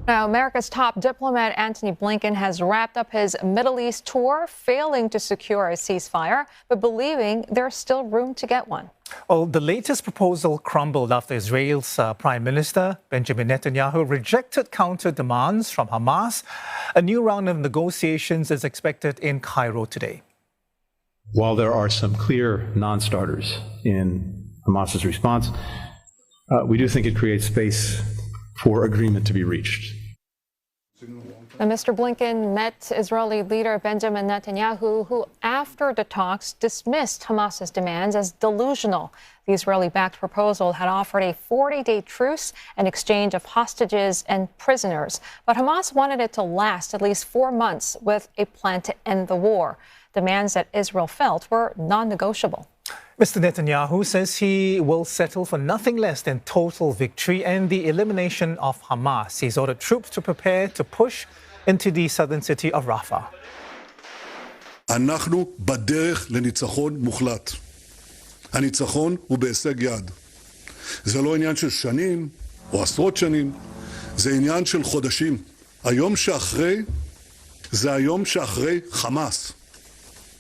Now, America's top diplomat Antony Blinken has wrapped up his Middle East tour, failing to secure a ceasefire, but believing there's still room to get one. Well, the latest proposal crumbled after Israel's Prime Minister Benjamin Netanyahu rejected counter demands from Hamas. A new round of negotiations is expected in Cairo today. While there are some clear non-starters in Hamas's response, we do think it creates space for agreement to be reached. And Mr. Blinken met Israeli leader Benjamin Netanyahu, who, after the talks, dismissed Hamas's demands as delusional. The Israeli-backed proposal had offered a 40-day truce and exchange of hostages and prisoners. But Hamas wanted it to last at least 4 months with a plan to end the war. Demands that Israel felt were non-negotiable. Mr. Netanyahu says he will settle for nothing less than total victory and the elimination of Hamas. He's ordered troops to prepare to push into the southern city of Rafah. אנחנו בדרך לניצחון מוחלט. הניצחון הוא בהישג יד. זה לא עניין של שנים או עשרות שנים, זה עניין של חודשים. היום שאחרי זה היום שאחרי חמאס.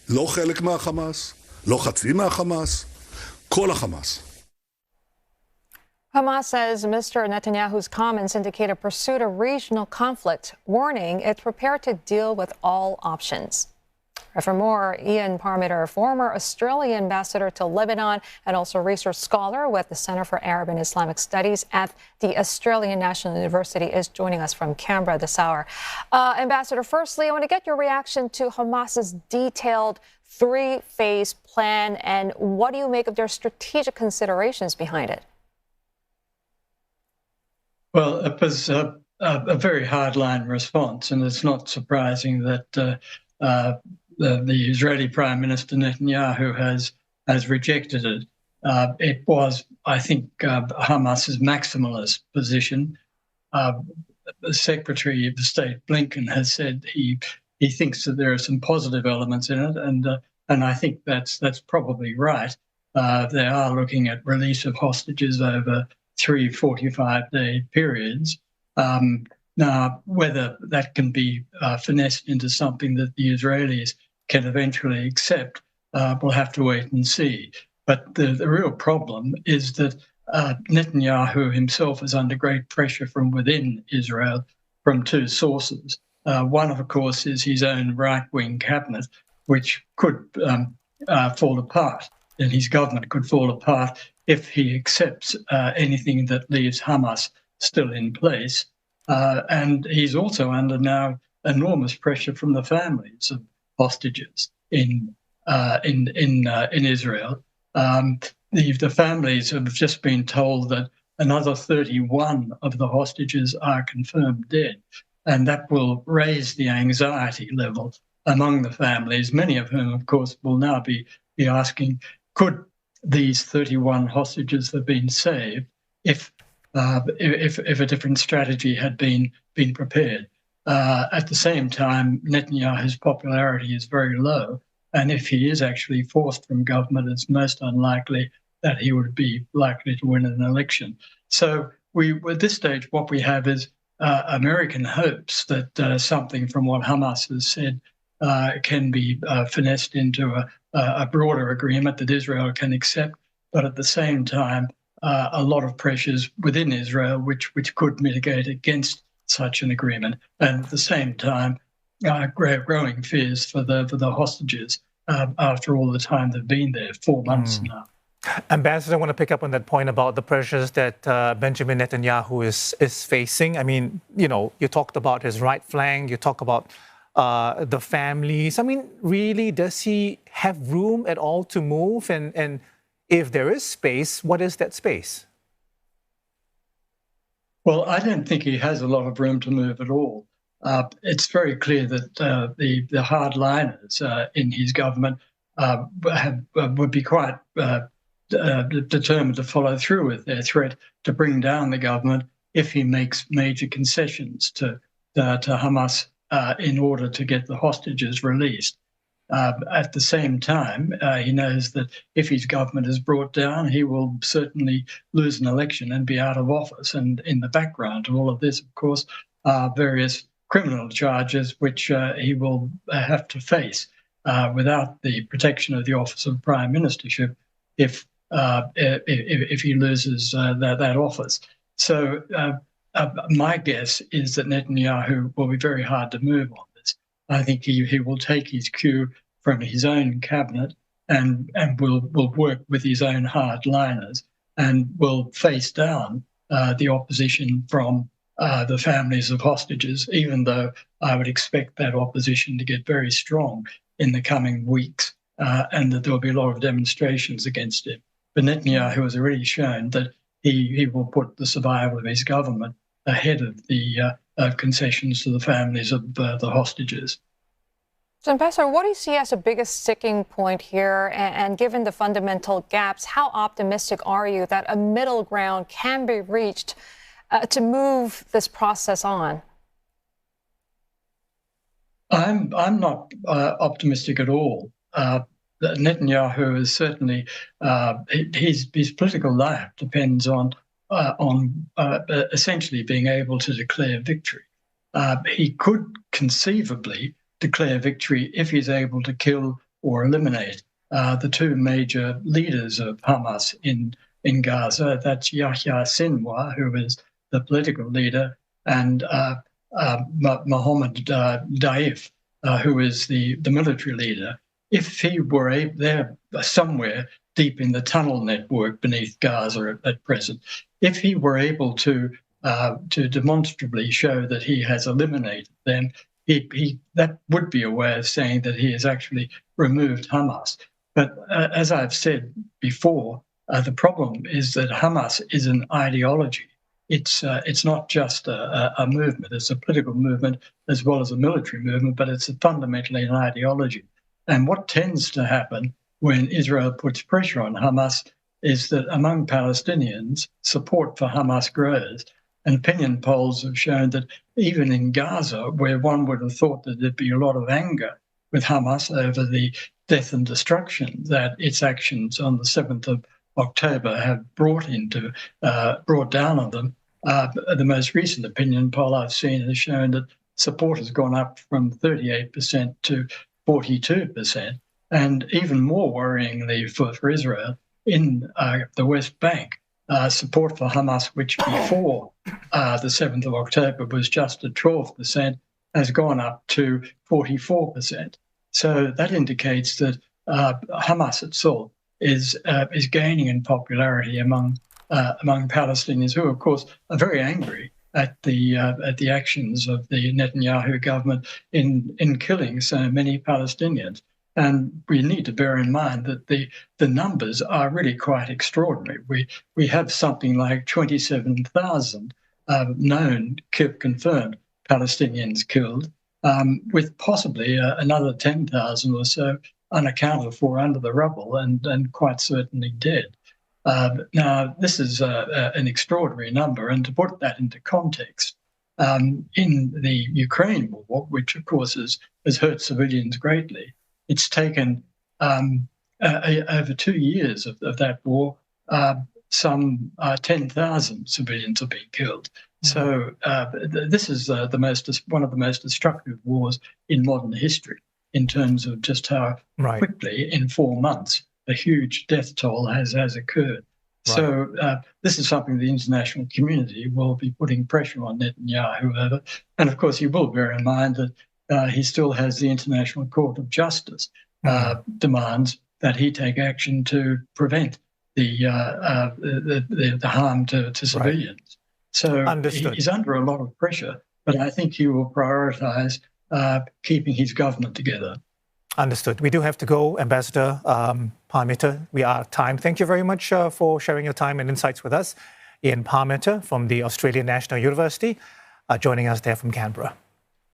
לא חלק מהחמאס, לא חצי מהחמאס, כל החמאס. Hamas says Mr. Netanyahu's comments indicate a pursuit of regional conflict, warning it's prepared to deal with all options. For more, Ian Parmeter, former Australian ambassador to Lebanon and also research scholar with the Center for Arab and Islamic Studies at the Australian National University, is joining us from Canberra this hour. Ambassador, firstly, I want to get your reaction to Hamas's detailed three-phase plan, and what do you make of their strategic considerations behind it? Well, it was a very hardline response, and it's not surprising that the Israeli Prime Minister Netanyahu has rejected it. It was, I think, Hamas's maximalist position. The Secretary of State Blinken has said he thinks that there are some positive elements in it, and I think that's probably right. They are looking at release of hostages over 3 45-day periods. Now, whether that can be finessed into something that the Israelis can eventually accept, we'll have to wait and see. But the real problem is that Netanyahu himself is under great pressure from within Israel from two sources. One, of course, is his own right-wing cabinet, which could fall apart, and his government could fall apart if he accepts anything that leaves Hamas still in place. And he's also under now enormous pressure from the families of hostages in Israel. The families have just been told that another 31 of the hostages are confirmed dead, and that will raise the anxiety level among the families, many of whom, of course, will now be asking, could these 31 hostages have been saved if a different strategy had been prepared? At the same time, Netanyahu's popularity is very low, and if he is actually forced from government, it's most unlikely that he would be likely to win an election. So at this stage, what we have is American hopes that something from what Hamas has said can be finessed into a broader agreement that Israel can accept, but at the same time, a lot of pressures within Israel which could mitigate against such an agreement, and at the same time, growing fears for the hostages after all the time they've been there, 4 months now. Ambassador, I want to pick up on that point about the pressures that Benjamin Netanyahu is facing. I mean, you talked about his right flank, you talk about the families. I mean, really, does he have room at all to move? And if there is space, what is that space? Well, I don't think he has a lot of room to move at all. It's very clear that the hardliners in his government would be quite determined to follow through with their threat to bring down the government if he makes major concessions to Hamas in order to get the hostages released. At the same time, he knows that if his government is brought down, he will certainly lose an election and be out of office. And in the background of all of this, of course, various criminal charges which he will have to face without the protection of the office of Prime Ministership if he loses that office. So my guess is that Netanyahu will be very hard to move on this. I think he will take his cue from his own cabinet and will work with his own hardliners and will face down the opposition from the families of hostages, even though I would expect that opposition to get very strong in the coming weeks and that there will be a lot of demonstrations against him. But Netanyahu has already shown that he will put the survival of his government ahead of the concessions to the families of the hostages. So, Ambassador, what do you see as the biggest sticking point here? And given the fundamental gaps, how optimistic are you that a middle ground can be reached to move this process on? I'm not optimistic at all. Netanyahu is certainly his political life depends on essentially being able to declare victory. He could conceivably declare victory if he's able to kill or eliminate the two major leaders of Hamas in Gaza. That's Yahya Sinwar, who is the political leader, and Mohammed Daif, who is the military leader. If he were they're somewhere deep in the tunnel network beneath Gaza at present, if he were able to demonstrably show that he has eliminated them, that would be a way of saying that he has actually removed Hamas. But as I've said before, the problem is that Hamas is an ideology. It's not just a movement. It's a political movement as well as a military movement, but it's fundamentally an ideology. And what tends to happen when Israel puts pressure on Hamas is that among Palestinians, support for Hamas grows. And opinion polls have shown that even in Gaza, where one would have thought that there'd be a lot of anger with Hamas over the death and destruction that its actions on the 7th of October have brought down on them, the most recent opinion poll I've seen has shown that support has gone up from 38% to 42%. And even more worryingly for Israel, in the West Bank, support for Hamas, which before the 7th of October was just at 12%, has gone up to 44%. So that indicates that Hamas itself is gaining in popularity among Palestinians, who, of course, are very angry at the actions of the Netanyahu government in killing so many Palestinians. And we need to bear in mind that the numbers are really quite extraordinary. We have something like 27,000 known, confirmed Palestinians killed, with possibly another 10,000 or so unaccounted for under the rubble and quite certainly dead. Now, this is an extraordinary number, and to put that into context, in the Ukraine war, which of course has hurt civilians greatly, it's taken over 2 years of that war, some 10,000 civilians have been killed. So this is one of the most destructive wars in modern history in terms of just how quickly, in 4 months, a huge death toll has occurred. Right. So this is something the international community will be putting pressure on Netanyahu over. And of course, he will bear in mind that he still has the International Court of Justice demands that he take action to prevent the harm to civilians. Right. So he's under a lot of pressure, but I think he will prioritize keeping his government together. Understood. We do have to go, Ambassador Parmeter. We are out of time. Thank you very much for sharing your time and insights with us. Ian Parmeter from the Australian National University, joining us there from Canberra.